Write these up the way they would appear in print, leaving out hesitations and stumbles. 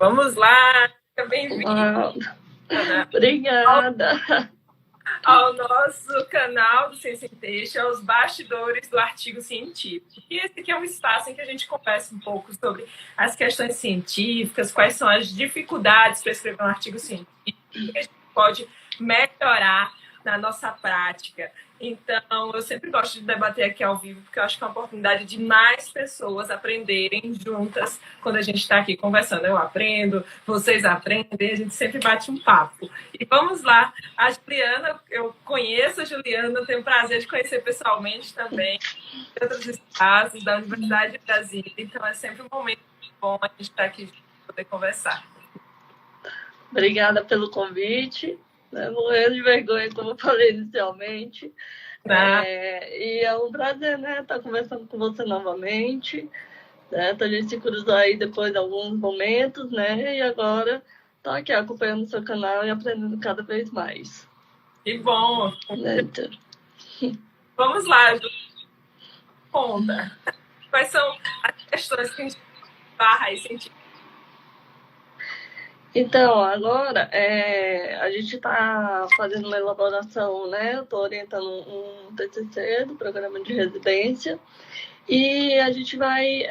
Vamos lá, fica bem-vindo Obrigada ao nosso canal do Ciência em Texto, aos bastidores do artigo científico. E esse aqui é um espaço em que a gente conversa um pouco sobre as questões científicas, quais são as dificuldades para escrever um artigo científico, o que a gente pode melhorar na nossa prática. Então, eu sempre gosto de debater aqui ao vivo, porque eu acho que é uma oportunidade de mais pessoas aprenderem juntas quando a gente está aqui conversando. Eu aprendo, vocês aprendem, a gente sempre bate um papo. E vamos lá, a Juliana, eu conheço a Juliana, tenho o prazer de conhecer pessoalmente também, em outros espaços da Universidade de Brasília, então é sempre um momento bom a gente estar aqui para poder conversar. Obrigada pelo convite. Morrendo de vergonha, como eu falei inicialmente. E é um prazer, né, estar conversando com você novamente. A gente se cruzou aí depois de alguns momentos, né? E agora estou aqui acompanhando o seu canal e aprendendo cada vez mais. Que bom! Vamos lá, Ju. Conta. Quais são as questões que a gente barra aí científica? Então, agora a gente está fazendo uma elaboração, né? Eu estou orientando um TCC do programa de residência e a gente vai...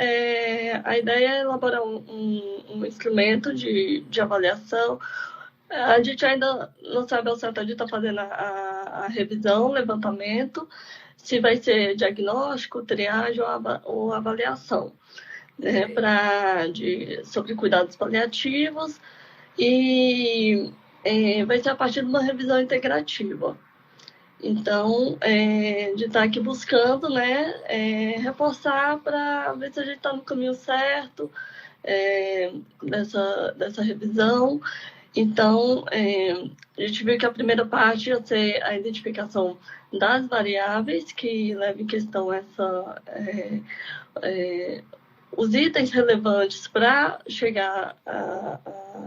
a ideia é elaborar um instrumento de avaliação. A gente ainda não sabe ao certo, a gente está fazendo a revisão, levantamento, se vai ser diagnóstico, triagem ou avaliação, né? Sobre cuidados paliativos. E vai ser a partir de uma revisão integrativa. Então, de estar aqui buscando, né, reforçar para ver se a gente está no caminho certo dessa revisão. Então, a gente viu que a primeira parte ia ser a identificação das variáveis que levam em questão os itens relevantes para chegar a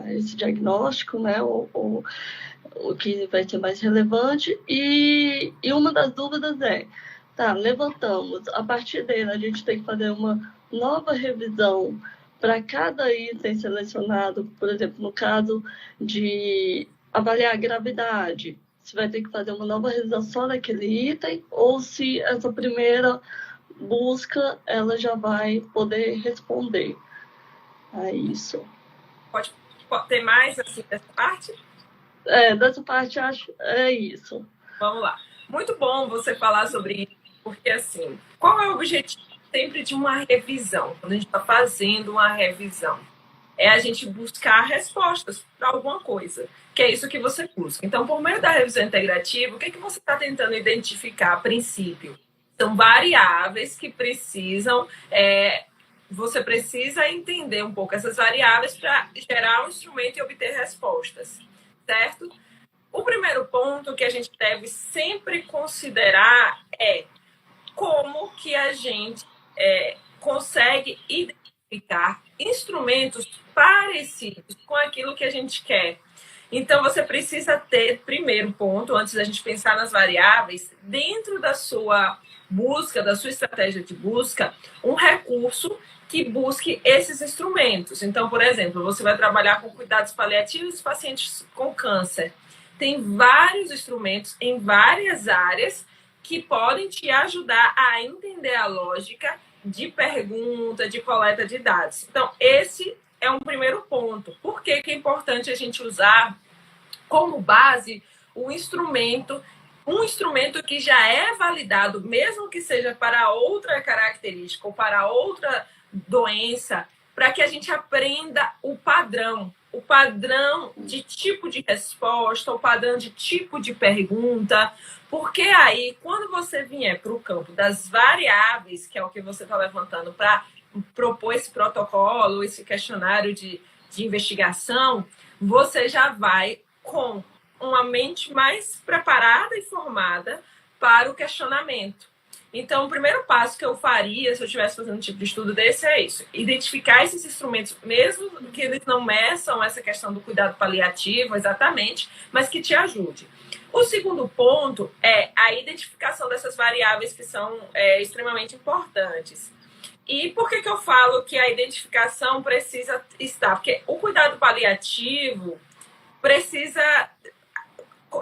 esse diagnóstico, né, o que vai ser mais relevante. E uma das dúvidas levantamos, a partir dele a gente tem que fazer uma nova revisão para cada item selecionado, por exemplo, no caso de avaliar a gravidade, se vai ter que fazer uma nova revisão só daquele item, ou se essa primeira busca, ela já vai poder responder a isso. Pode ter mais assim dessa parte? Dessa parte, acho é isso. Vamos lá. Muito bom você falar sobre isso, porque assim, qual é o objetivo sempre de uma revisão? Quando a gente está fazendo uma revisão, é a gente buscar respostas para alguma coisa, que é isso que você busca. Então, por meio da revisão integrativa, o que você está tentando identificar a princípio? São variáveis que precisam... você precisa entender um pouco essas variáveis para gerar um instrumento e obter respostas, certo? O primeiro ponto que a gente deve sempre considerar é como que a gente consegue identificar instrumentos parecidos com aquilo que a gente quer. Então, você precisa ter, primeiro ponto, antes da gente pensar nas variáveis, dentro da sua busca, da sua estratégia de busca, um recurso que busque esses instrumentos. Então, por exemplo, você vai trabalhar com cuidados paliativos de pacientes com câncer. Tem vários instrumentos em várias áreas que podem te ajudar a entender a lógica de pergunta, de coleta de dados. Então, esse é um primeiro ponto. Por que é importante a gente usar como base um instrumento que já é validado, mesmo que seja para outra característica ou para outra doença, para que a gente aprenda o padrão de tipo de resposta, o padrão de tipo de pergunta, porque aí, quando você vier para o campo das variáveis, que é o que você está levantando para propor esse protocolo, esse questionário de investigação, você já vai com uma mente mais preparada e formada para o questionamento. Então, o primeiro passo que eu faria, se eu estivesse fazendo um tipo de estudo desse, é isso. Identificar esses instrumentos, mesmo que eles não meçam essa questão do cuidado paliativo exatamente, mas que te ajude. O segundo ponto é a identificação dessas variáveis que são extremamente importantes. E por que eu falo que a identificação precisa estar? Porque o cuidado paliativo precisa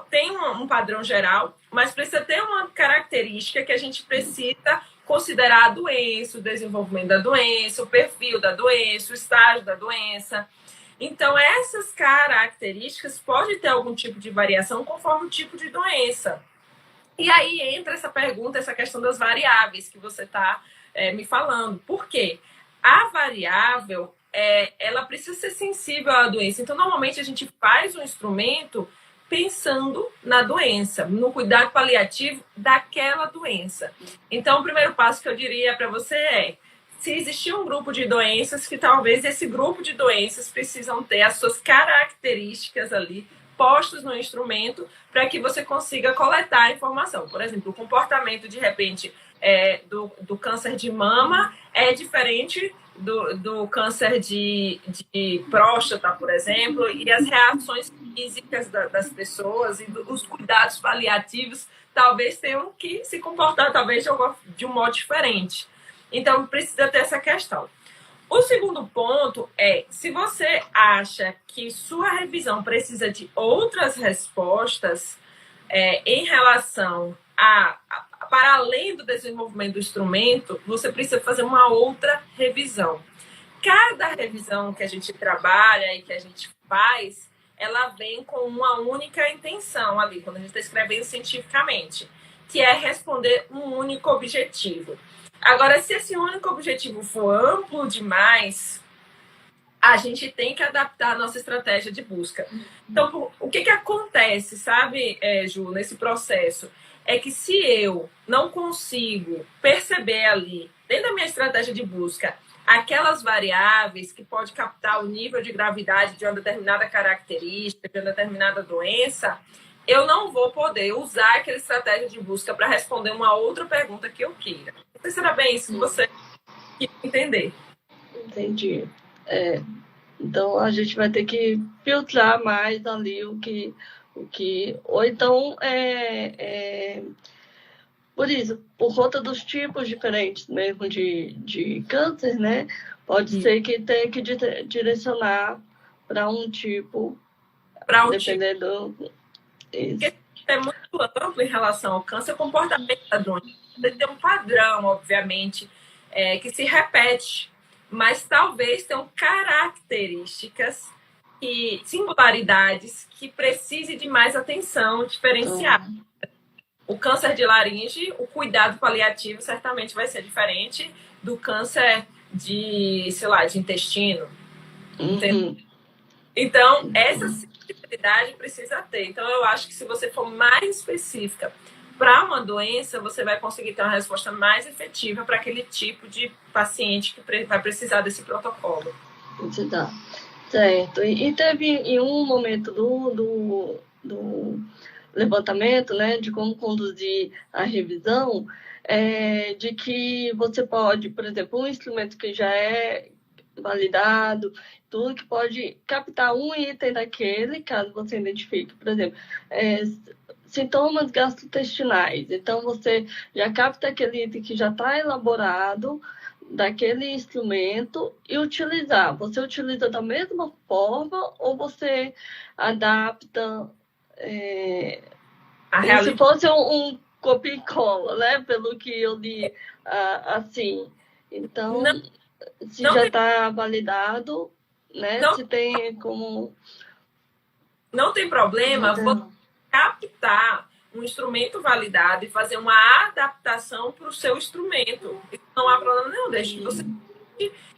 tem um padrão geral, mas precisa ter uma característica que a gente precisa considerar a doença, o desenvolvimento da doença, o perfil da doença, o estágio da doença. Então, essas características podem ter algum tipo de variação conforme o tipo de doença. E aí entra essa pergunta, essa questão das variáveis que você está me falando. Por quê? A variável, ela precisa ser sensível à doença. Então, normalmente, a gente faz um instrumento pensando na doença, no cuidado paliativo daquela doença. Então, o primeiro passo que eu diria para você é: se existir um grupo de doenças, que talvez esse grupo de doenças precisam ter as suas características ali postos no instrumento para que você consiga coletar a informação. Por exemplo, o comportamento, de repente, do câncer de mama é diferente do câncer de próstata, por exemplo, e as reações físicas das pessoas e os cuidados paliativos talvez tenham que se comportar talvez de um modo diferente. Então, precisa ter essa questão. O segundo ponto é, se você acha que sua revisão precisa de outras respostas em relação para além do desenvolvimento do instrumento, você precisa fazer uma outra revisão. Cada revisão que a gente trabalha e que a gente faz, ela vem com uma única intenção ali, quando a gente está escrevendo cientificamente, que é responder um único objetivo. Agora, se esse único objetivo for amplo demais, a gente tem que adaptar a nossa estratégia de busca. Então, o que acontece, sabe, Ju, nesse processo? É que se eu não consigo perceber ali, dentro da minha estratégia de busca, aquelas variáveis que pode captar o nível de gravidade de uma determinada característica, de uma determinada doença, eu não vou poder usar aquela estratégia de busca para responder uma outra pergunta que eu queira. Não sei se era bem isso que você queria entender. Entendi. Então, a gente vai ter que filtrar mais ali o que ou então, por isso, por conta dos tipos diferentes mesmo de câncer, né? Pode ser que tenha que direcionar para um tipo, dependendo... Porque é muito amplo em relação ao câncer, o comportamento da doença. Você tem um padrão, obviamente, que se repete, mas talvez tenham características e singularidades que precisem de mais atenção diferenciada. O câncer de laringe, o cuidado paliativo certamente vai ser diferente do câncer de, sei lá, de intestino. Então, essa sensibilidade precisa ter. Então, eu acho que se você for mais específica para uma doença, você vai conseguir ter uma resposta mais efetiva para aquele tipo de paciente que vai precisar desse protocolo. Certo. E teve em um momento do levantamento, né, de como conduzir a revisão, de que você pode, por exemplo, um instrumento que já é validado, tudo que pode captar um item daquele, caso você identifique, por exemplo, sintomas gastrointestinais. Então, você já capta aquele item que já está elaborado daquele instrumento e utilizar. Você utiliza da mesma forma ou você adapta como se fosse um copia e cola, né? Pelo que eu li assim. Então, se já está validado, né? Se tem como... Não tem problema, vou captar um instrumento validado e fazer uma adaptação para o seu instrumento. Não há problema nenhum, deixa que você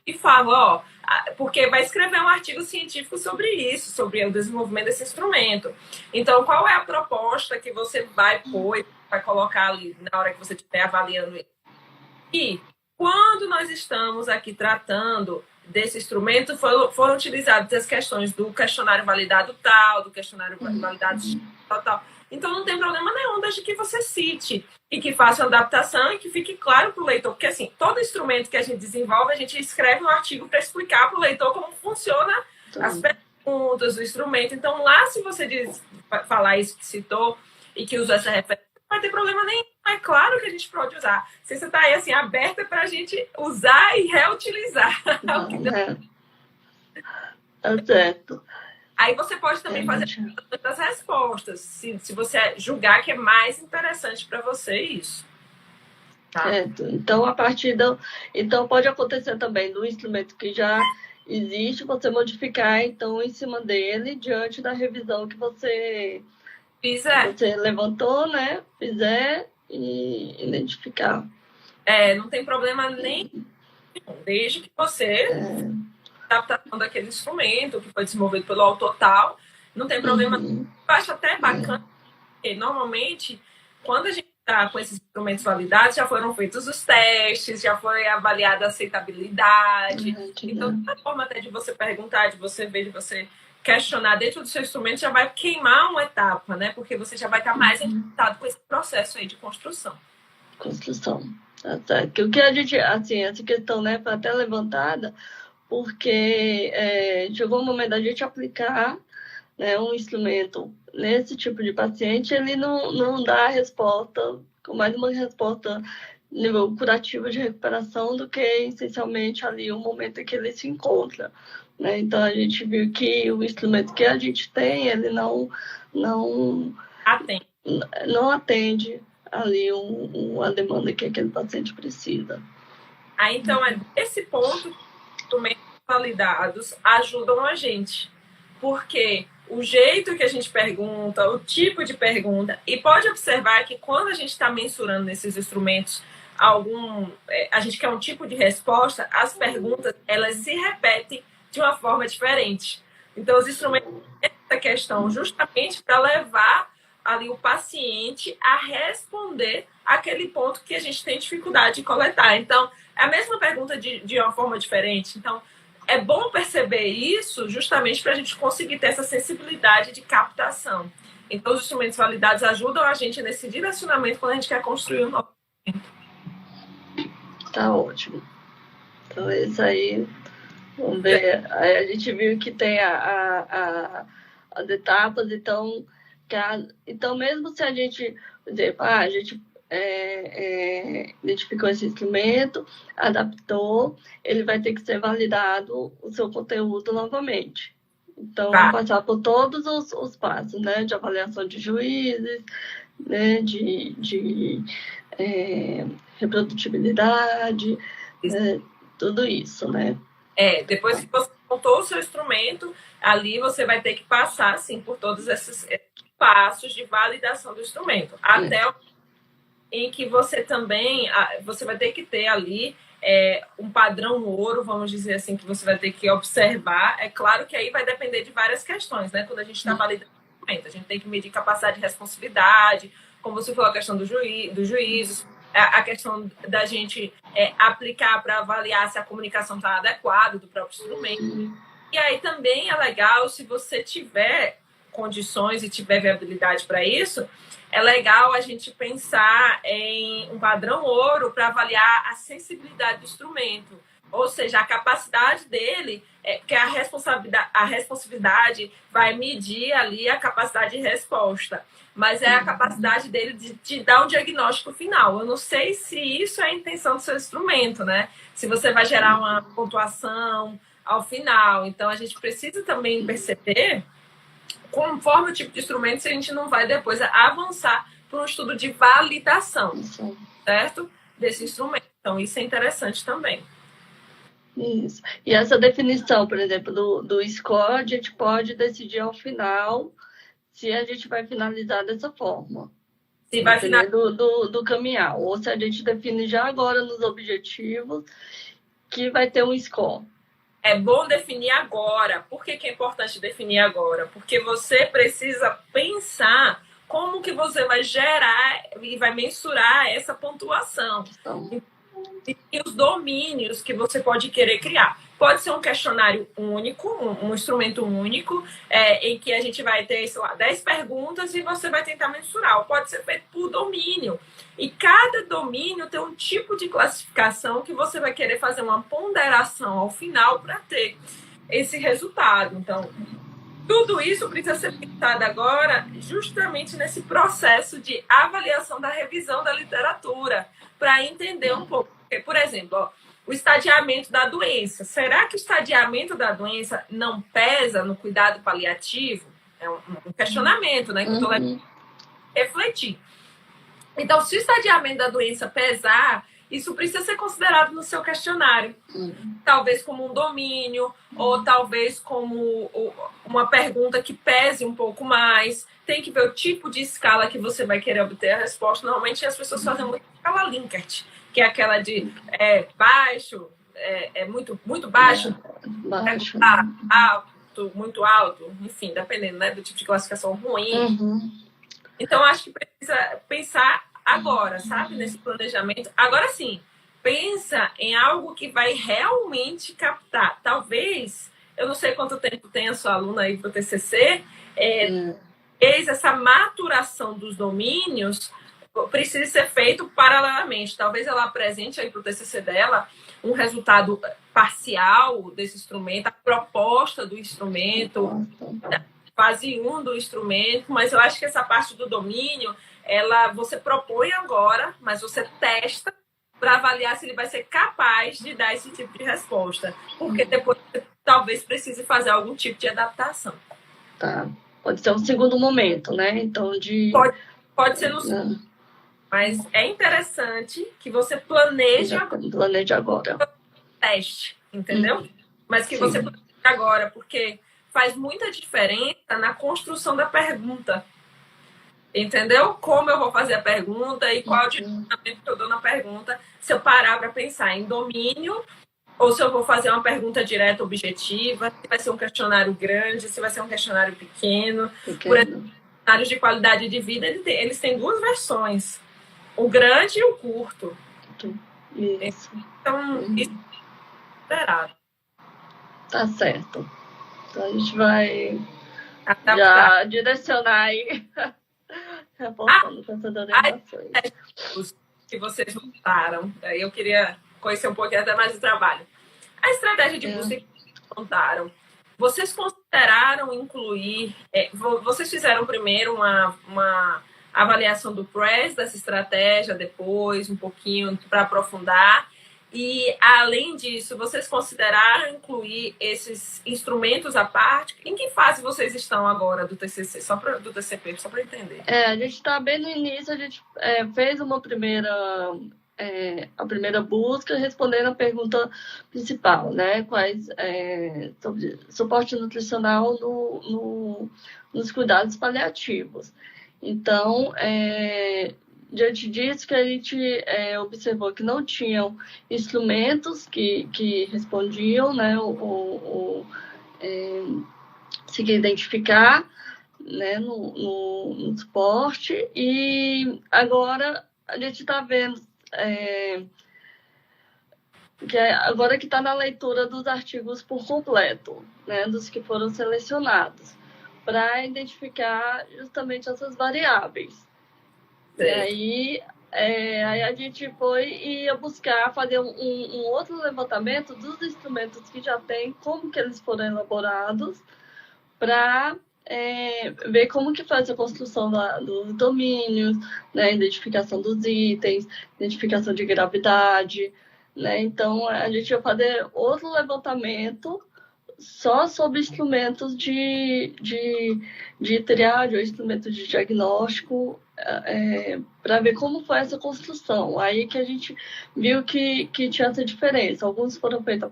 e fala, porque vai escrever um artigo científico sobre isso, sobre o desenvolvimento desse instrumento. Então, qual é a proposta que você vai pôr e vai colocar ali na hora que você estiver avaliando isso? E quando nós estamos aqui tratando desse instrumento, foram utilizadas as questões do questionário validado tal, do questionário validado tal. Então, não tem problema nenhum, desde que você cite e que faça uma adaptação e que fique claro para o leitor. Porque, assim, todo instrumento que a gente desenvolve, a gente escreve um artigo para explicar para o leitor como funciona as perguntas do instrumento. Então, lá, se você falar isso que citou e que usou essa referência, vai ter problema nenhum. É claro que a gente pode usar. Se você está aí assim, aberta para a gente usar e reutilizar. Tá certo. Aí você pode também fazer as respostas, se você julgar que é mais interessante para você isso. Tá? Certo. Então, então, pode acontecer também do instrumento que já existe, você modificar, então, em cima dele, diante da revisão que você levantou, né? Fizer e identificar. Não tem problema nenhum, desde que você adaptação daquele instrumento que foi desenvolvido pelo autor tal, não tem problema. Eu acho até bacana, porque normalmente, quando a gente está com esses instrumentos validados, já foram feitos os testes, já foi avaliada a aceitabilidade. Então, a forma até de você perguntar, de você ver, de você questionar dentro do seu instrumento, já vai queimar uma etapa, né? Porque você já vai estar mais encantado com esse processo aí de construção. Tá. Que o que a gente, assim, essa questão, né, foi até levantada, porque chegou o momento da gente aplicar, né, um instrumento nesse tipo de paciente, ele não dá a resposta, com mais uma resposta nível curativo de recuperação do que essencialmente ali o momento em que ele se encontra, né? Então a gente viu que o instrumento que a gente tem, ele não atende ali a demanda que aquele paciente precisa. Aí, então, esse ponto, instrumentos validados ajudam a gente, porque o jeito que a gente pergunta, o tipo de pergunta, e pode observar que quando a gente está mensurando nesses instrumentos a gente quer um tipo de resposta, as perguntas, elas se repetem de uma forma diferente. Então, os instrumentos têm essa questão justamente para levar ali o paciente a responder aquele ponto que a gente tem dificuldade de coletar. Então, é a mesma pergunta de uma forma diferente. Então, é bom perceber isso justamente para a gente conseguir ter essa sensibilidade de captação. Então, os instrumentos validados ajudam a gente nesse direcionamento quando a gente quer construir um novo instrumento. Tá ótimo. Então, isso aí, vamos ver. Aí a gente viu que tem as etapas, então, então mesmo se a gente, por exemplo, a gente identificou esse instrumento, adaptou, ele vai ter que ser validado o seu conteúdo novamente. Então, passar por todos os passos, né? De avaliação de juízes, né? De reprodutibilidade, tudo isso, né? Depois que você montou o seu instrumento, ali você vai ter que passar, assim, por todos esses passos de validação do instrumento. Até em que você também, você vai ter que ter ali um padrão ouro, vamos dizer assim, que você vai ter que observar. É claro que aí vai depender de várias questões, né? Quando a gente está validando o instrumento, a gente tem que medir capacidade de responsividade, como você falou, a questão dos juízos, a questão da gente aplicar para avaliar se a comunicação está adequada do próprio instrumento. E aí também é legal, se você tiver condições e tiver viabilidade para isso, é legal a gente pensar em um padrão ouro para avaliar a sensibilidade do instrumento, ou seja, a capacidade dele, porque a responsividade vai medir ali a capacidade de resposta, mas é a capacidade dele de dar um diagnóstico final. Eu não sei se isso é a intenção do seu instrumento, né? Se você vai gerar uma pontuação ao final. Então, a gente precisa também perceber, conforme o tipo de instrumento, se a gente não vai depois avançar para um estudo de validação, certo? Desse instrumento. Então, isso é interessante também. Isso. E essa definição, por exemplo, do score, a gente pode decidir ao final se a gente vai finalizar dessa forma. Se vai finalizar do caminhar. Ou se a gente define já agora nos objetivos que vai ter um score. É bom definir agora. Por que é importante definir agora? Porque você precisa pensar como que você vai gerar e vai mensurar essa pontuação. E os domínios que você pode querer criar. Pode ser um questionário único, um instrumento único, em que a gente vai ter, sei lá, 10 perguntas e você vai tentar mensurar. Ou pode ser feito por domínio. E cada domínio tem um tipo de classificação que você vai querer fazer uma ponderação ao final para ter esse resultado. Então, Tudo isso precisa ser pensado agora justamente nesse processo de avaliação da revisão da literatura, para entender um pouco. Porque, por exemplo, ó, o estadiamento da doença. Será que o estadiamento da doença não pesa no cuidado paliativo? É um questionamento, né? Que eu estou levando a refletir. Então, se o estadiamento da doença pesar, isso precisa ser considerado no seu questionário. Talvez como um domínio, ou talvez como uma pergunta que pese um pouco mais. Tem que ver o tipo de escala que você vai querer obter a resposta. Normalmente as pessoas fazem muito escala Likert, que é aquela de baixo, muito, muito baixo, baixo. Alto, muito alto, enfim, dependendo, né, do tipo de classificação ruim. Então, acho que precisa pensar agora, sabe? Nesse planejamento. Agora sim, pensa em algo que vai realmente captar. Talvez, eu não sei quanto tempo tem a sua aluna aí para o TCC, essa maturação dos domínios precisa ser feito paralelamente. Talvez ela apresente aí para o TCC dela um resultado parcial desse instrumento, a proposta do instrumento, fase 1 do instrumento, mas eu acho que essa parte do domínio, você propõe agora, mas você testa para avaliar se ele vai ser capaz de dar esse tipo de resposta. Porque depois você talvez precise fazer algum tipo de adaptação. Tá. Pode ser um segundo momento, né? Então, Pode ser no segundo. Mas é interessante que você planeje agora. Teste, entendeu? Mas que você planeje agora, porque faz muita diferença na construção da pergunta. Entendeu? Como eu vou fazer a pergunta e qual o direcionamento que eu dou na pergunta. Se eu parar para pensar em domínio, ou se eu vou fazer uma pergunta direta, objetiva, se vai ser um questionário grande, se vai ser um questionário pequeno. Por exemplo, questionários de qualidade de vida, eles têm duas versões. O grande e o curto. Isso. Então, isso é esperado. Tá certo. Então, a gente vai já direcionar aí, reforçando com essas orientações. Que vocês montaram. Aí eu queria conhecer um pouquinho até mais do trabalho. A estratégia de busca que vocês montaram, vocês consideraram incluir... vocês fizeram primeiro uma avaliação do PRESS, dessa estratégia, depois um pouquinho para aprofundar. E, além disso, vocês consideraram incluir esses instrumentos à parte? Em que fase vocês estão agora do TCC, do TCP, só para entender? A gente está bem no início, a gente fez uma a primeira busca respondendo a pergunta principal, né? Quais sobre suporte nutricional nos cuidados paliativos. Então, diante disso, que a gente observou que não tinham instrumentos que respondiam, né, se identificar, né, no suporte, e agora a gente está vendo que agora que está na leitura dos artigos por completo, né, dos que foram selecionados, para identificar justamente essas variáveis. E aí a gente foi e ia buscar fazer um outro levantamento dos instrumentos que já tem, como que eles foram elaborados, para ver como que faz a construção dos domínios, né, identificação dos itens, identificação de gravidade, né? Então, a gente vai fazer outro levantamento só sobre instrumentos de triagem ou instrumentos de diagnóstico, para ver como foi essa construção. Aí que a gente viu que tinha essa diferença. Alguns foram feitos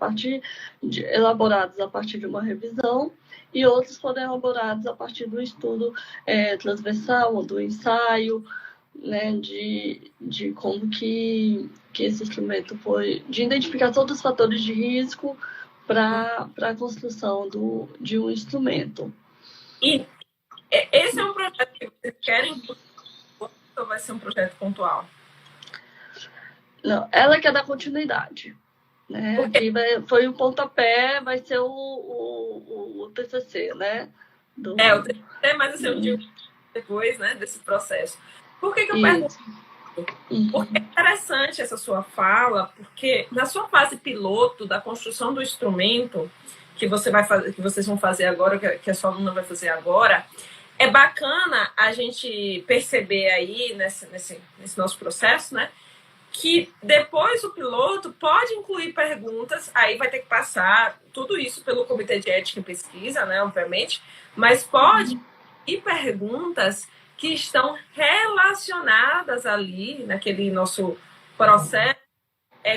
elaborados a partir de uma revisão, e outros foram elaborados a partir do estudo transversal, ou do ensaio, né, de como que esse instrumento foi, de identificação dos fatores de risco para a construção de um instrumento. E esse é um projeto que vocês querem, ou vai ser um projeto pontual? Não, ela quer dar continuidade. Né? Aqui foi o pontapé, vai ser o TCC, né? O TCC, mas assim, eu digo depois, né, desse processo. Por que eu pergunto? Porque é interessante essa sua fala, porque na sua fase piloto da construção do instrumento, que você vai fazer, que vocês vão fazer agora, que a sua aluna vai fazer agora, é bacana a gente perceber aí nesse nosso processo, né? Que depois o piloto pode incluir perguntas, aí vai ter que passar tudo isso pelo Comitê de Ética e Pesquisa, né, obviamente, mas pode ir perguntas que estão relacionadas ali, naquele nosso processo,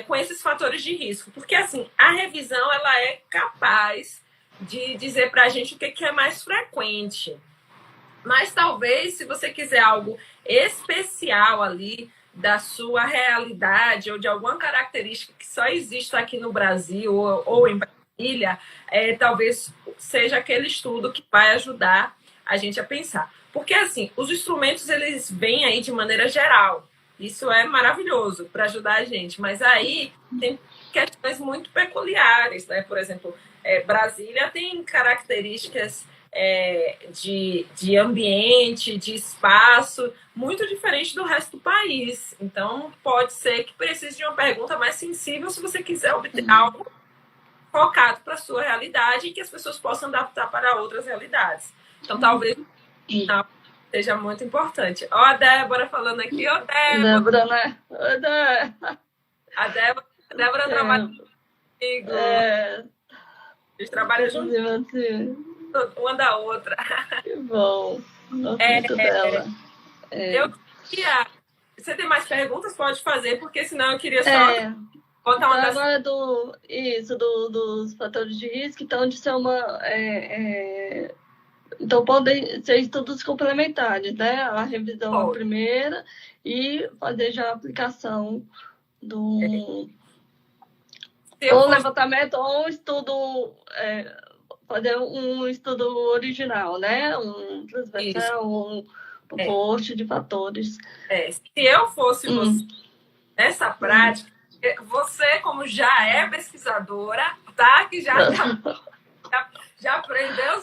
com esses fatores de risco. Porque, assim, a revisão, ela é capaz de dizer para a gente o que é mais frequente. Mas talvez, se você quiser algo especial ali, da sua realidade ou de alguma característica que só existe aqui no Brasil ou em Brasília, talvez seja aquele estudo que vai ajudar a gente a pensar. Porque, assim, os instrumentos, eles vêm aí de maneira geral. Isso é maravilhoso para ajudar a gente. Mas aí tem questões muito peculiares, né? Por exemplo, Brasília tem características de ambiente, de espaço, muito diferente do resto do país. Então, pode ser que precise de uma pergunta mais sensível se você quiser obter algo focado para a sua realidade e que as pessoas possam adaptar para outras realidades. Então, talvez seja muito importante. Ó, a Débora falando aqui. Ó, Débora, né? Oi, Débora. A Débora trabalha comigo. A gente trabalha junto, uma da outra. Que bom. Muito bela. Eu queria... Você tem mais perguntas? Pode fazer, porque senão eu queria só botar uma... Agora dos fatores de risco, então de ser uma... Então podem ser estudos complementares, né? A revisão a primeira e fazer já a aplicação do... Ou levantamento ou um estudo... fazer um estudo original, né? Um transversal, um post de fatores. Se eu fosse você nessa prática, você, como já é pesquisadora, tá? Que já aprendeu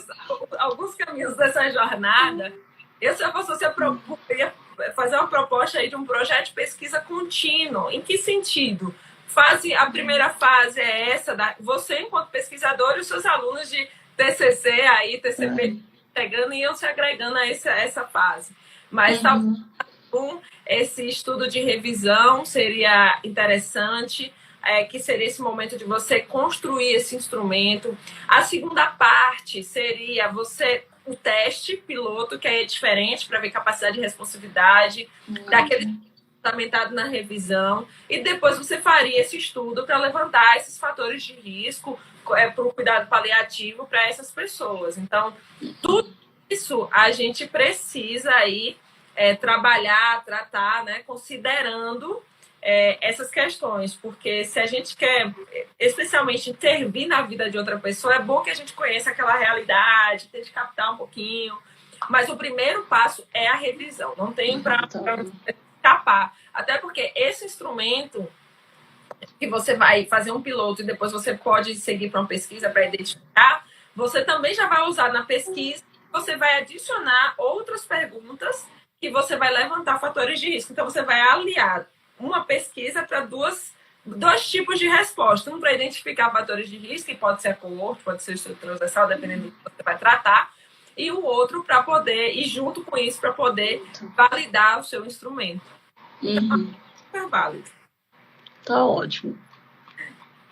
alguns caminhos dessa jornada, eu, se eu fosse você, ia fazer uma proposta aí de um projeto de pesquisa contínuo. Em que sentido? A primeira fase é essa, você enquanto pesquisador e os seus alunos de TCC, aí, TCP, chegando e iam se agregando a essa fase. Mas esse estudo de revisão seria interessante, que seria esse momento de você construir esse instrumento. A segunda parte seria o teste piloto, que é diferente, para ver capacidade de responsividade, daquele fundamentado na revisão, e depois você faria esse estudo para levantar esses fatores de risco para o cuidado paliativo para essas pessoas. Então, tudo isso a gente precisa aí trabalhar, tratar, né, considerando essas questões, porque se a gente quer especialmente intervir na vida de outra pessoa, é bom que a gente conheça aquela realidade, tente captar um pouquinho, mas o primeiro passo é a revisão, não tem para escapar. Até porque esse instrumento que você vai fazer um piloto e depois você pode seguir para uma pesquisa para identificar, você também já vai usar na pesquisa, você vai adicionar outras perguntas que você vai levantar fatores de risco. Então, você vai aliar uma pesquisa para dois tipos de resposta. Um para identificar fatores de risco, que pode ser a coorte, pode ser o estudo transversal, dependendo do que você vai tratar, e o outro para poder, e junto com isso, para poder validar o seu instrumento. Então, super válido. Tá ótimo.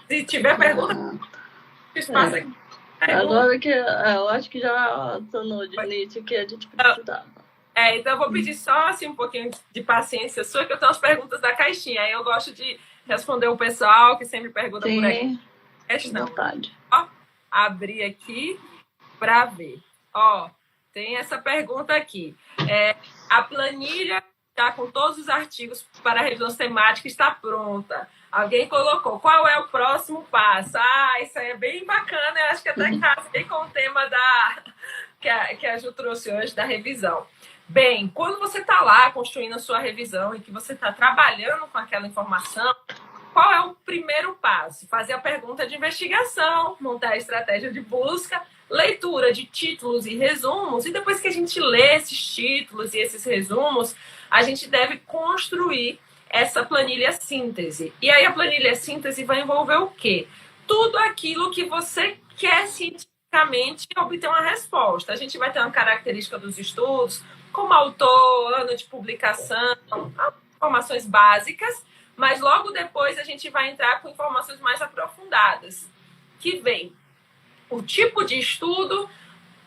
Se tiver pergunta, espaço aqui. Agora que eu acho que já sonou de início que a gente precisava. Então eu vou pedir só assim, um pouquinho de paciência sua, que eu tenho as perguntas da caixinha. Aí eu gosto de responder o pessoal que sempre pergunta por aí. Questão. Ó, abrir aqui para ver. Ó, tem essa pergunta aqui. A planilha está com todos os artigos para a revisão temática, está pronta. Alguém colocou, qual é o próximo passo? Isso aí é bem bacana, eu acho que até casei com o tema que a Ju trouxe hoje, da revisão. Bem, quando você está lá construindo a sua revisão e que você está trabalhando com aquela informação, qual é o primeiro passo? Fazer a pergunta de investigação, montar a estratégia de busca, leitura de títulos e resumos, e depois que a gente lê esses títulos e esses resumos, a gente deve construir essa planilha síntese. E aí a planilha síntese vai envolver o quê? Tudo aquilo que você quer cientificamente obter uma resposta. A gente vai ter uma característica dos estudos, como autor, ano de publicação, informações básicas, mas logo depois a gente vai entrar com informações mais aprofundadas, que vem o tipo de estudo,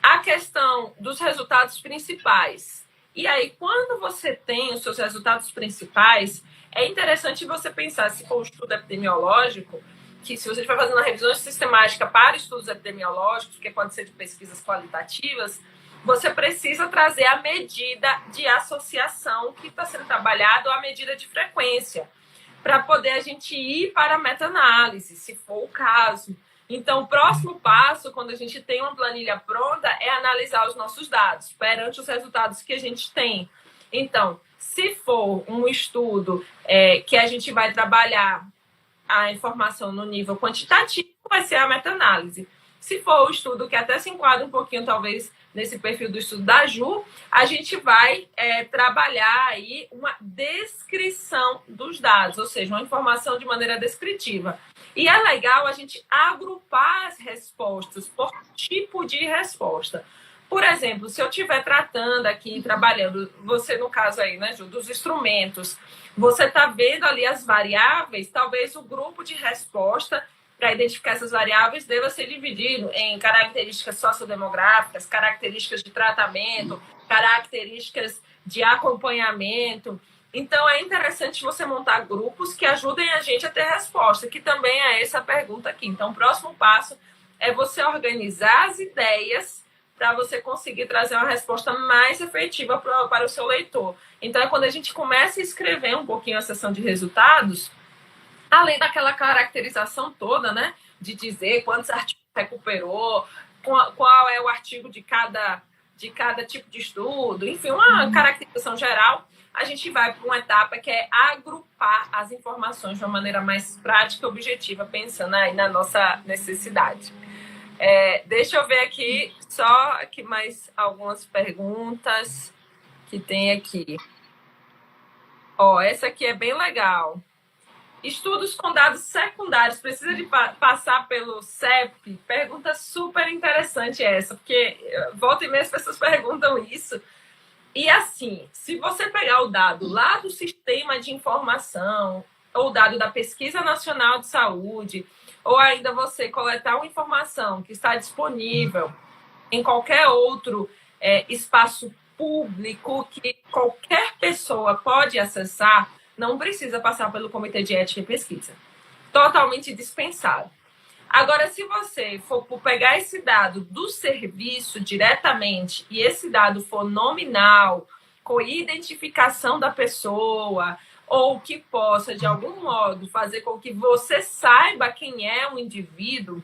a questão dos resultados principais. E aí, quando você tem os seus resultados principais, é interessante você pensar, se for um estudo epidemiológico, que se você estiver fazendo uma revisão sistemática para estudos epidemiológicos, que pode ser de pesquisas qualitativas, você precisa trazer a medida de associação que está sendo trabalhada ou a medida de frequência, para poder a gente ir para a meta-análise, se for o caso. Então, o próximo passo, quando a gente tem uma planilha pronta, é analisar os nossos dados perante os resultados que a gente tem. Então, se for um estudo que a gente vai trabalhar a informação no nível quantitativo, vai ser a meta-análise. Se for o estudo que até se enquadra um pouquinho, talvez, nesse perfil do estudo da Ju, a gente vai trabalhar aí uma descrição dos dados, ou seja, uma informação de maneira descritiva. E é legal a gente agrupar as respostas por tipo de resposta. Por exemplo, se eu estiver tratando aqui, trabalhando, você no caso aí, né, Ju, dos instrumentos, você está vendo ali as variáveis, talvez o grupo de resposta para identificar essas variáveis deva ser dividido em características sociodemográficas, características de tratamento, características de acompanhamento. Então, é interessante você montar grupos que ajudem a gente a ter resposta, que também é essa pergunta aqui. Então, o próximo passo é você organizar as ideias para você conseguir trazer uma resposta mais efetiva para o seu leitor. Então, é quando a gente começa a escrever um pouquinho a seção de resultados, além daquela caracterização toda, né? De dizer quantos artigos recuperou, qual é o artigo de cada tipo de estudo, enfim, uma caracterização geral, a gente vai para uma etapa que é agrupar as informações de uma maneira mais prática e objetiva, pensando aí na nossa necessidade. Deixa eu ver aqui, só aqui mais algumas perguntas que tem aqui. Essa aqui é bem legal. Estudos com dados secundários, precisa de passar pelo CEP? Pergunta super interessante essa, porque volta e meia as pessoas perguntam isso. E assim, se você pegar o dado lá do sistema de informação, ou o dado da Pesquisa Nacional de Saúde, ou ainda você coletar uma informação que está disponível em qualquer outro espaço público que qualquer pessoa pode acessar, não precisa passar pelo Comitê de Ética e Pesquisa. Totalmente dispensado. Agora, se você for pegar esse dado do serviço diretamente e esse dado for nominal, com identificação da pessoa, ou que possa, de algum modo, fazer com que você saiba quem é o indivíduo,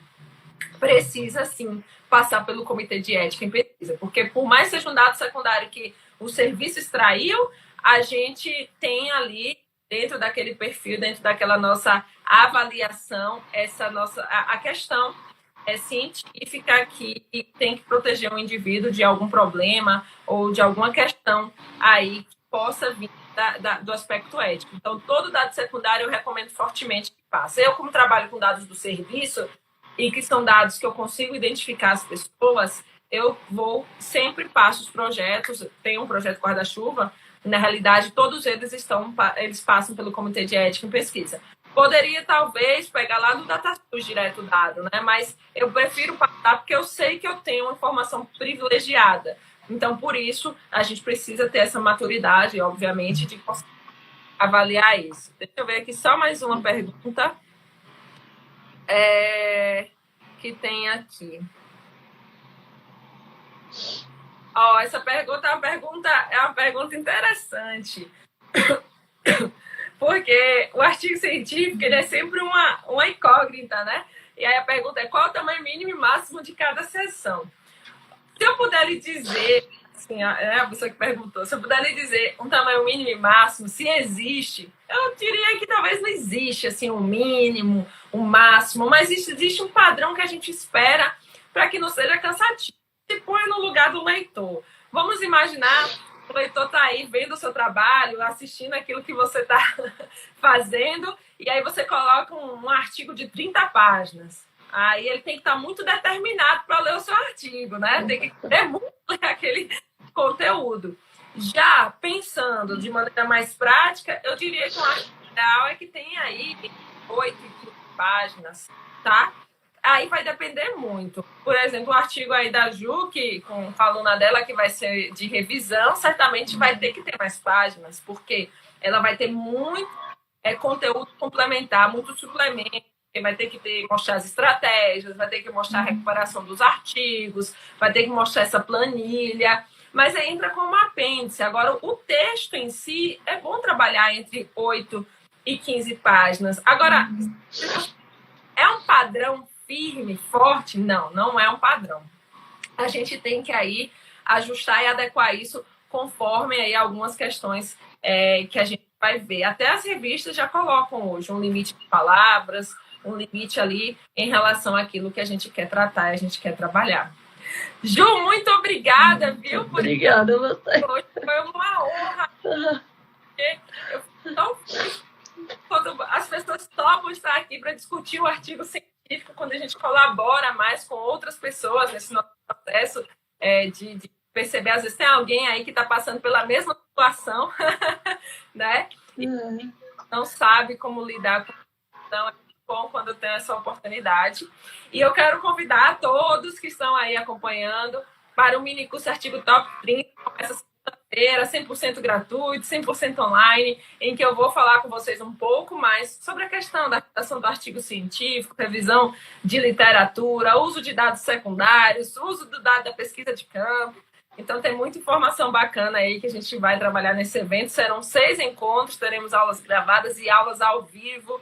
precisa, sim, passar pelo Comitê de Ética em Pesquisa. Porque, por mais que seja um dado secundário que o serviço extraiu, a gente tem ali, dentro daquele perfil, dentro daquela nossa avaliação, a questão científica que tem que proteger o indivíduo de algum problema ou de alguma questão aí que possa vir do aspecto ético. Então, todo dado secundário eu recomendo fortemente que passe. Eu, como trabalho com dados do serviço, e que são dados que eu consigo identificar as pessoas, eu sempre passo os projetos, tem um projeto guarda-chuva, na realidade, todos eles passam pelo Comitê de Ética em Pesquisa. Poderia, talvez, pegar lá no DataSUS direto o dado, né? Mas eu prefiro passar porque eu sei que eu tenho uma informação privilegiada. Então, por isso, a gente precisa ter essa maturidade, obviamente, de conseguir avaliar isso. Deixa eu ver aqui só mais uma pergunta que tem aqui. Essa pergunta é uma pergunta interessante. Porque o artigo científico ele é sempre uma incógnita, né? E aí a pergunta é qual o tamanho mínimo e máximo de cada seção? Se eu puder lhe dizer, assim, a pessoa que perguntou, se eu puder lhe dizer um tamanho mínimo e máximo, se existe, eu diria que talvez não existe assim, um mínimo, um máximo, mas existe um padrão que a gente espera para que não seja cansativo. Se põe no lugar do leitor. Vamos imaginar o leitor está aí vendo o seu trabalho, assistindo aquilo que você está fazendo, e aí você coloca um artigo de 30 páginas. Aí ele tem que estar muito determinado para ler o seu artigo, né? Tem que querer muito ler aquele conteúdo. Já pensando de maneira mais prática, eu diria que um artigo ideal é que tenha aí 8 e 15 páginas, tá? Aí vai depender muito. Por exemplo, o artigo aí da Ju, que, com a aluna dela, que vai ser de revisão, certamente vai ter que ter mais páginas, porque ela vai ter muito conteúdo complementar, muito suplemento, vai ter que mostrar as estratégias, vai ter que mostrar a recuperação dos artigos, vai ter que mostrar essa planilha, mas aí entra como apêndice. Agora, o texto em si, é bom trabalhar entre 8 e 15 páginas. Agora, é um padrão firme, forte? Não, não é um padrão. A gente tem que aí ajustar e adequar isso conforme aí algumas questões que a gente vai ver. Até as revistas já colocam hoje um limite de palavras, um limite ali em relação àquilo que a gente quer tratar e a gente quer trabalhar. Ju, muito obrigada, viu? Obrigada a você. Foi uma honra. Eu fico tão feliz quando as pessoas topam estar aqui para discutir o artigo científico, quando a gente colabora mais com outras pessoas nesse nosso processo de perceber, às vezes tem alguém aí que está passando pela mesma situação, né? E não sabe como lidar com isso. Então, é muito bom quando tem essa oportunidade. E eu quero convidar a todos que estão aí acompanhando para o mini curso Artigo Top 30, essa segunda-feira, 100% gratuito, 100% online, em que eu vou falar com vocês um pouco mais sobre a questão da redação do artigo científico, revisão de literatura, uso de dados secundários, uso do dado da pesquisa de campo. Então, tem muita informação bacana aí que a gente vai trabalhar nesse evento. Serão 6 encontros, teremos aulas gravadas e aulas ao vivo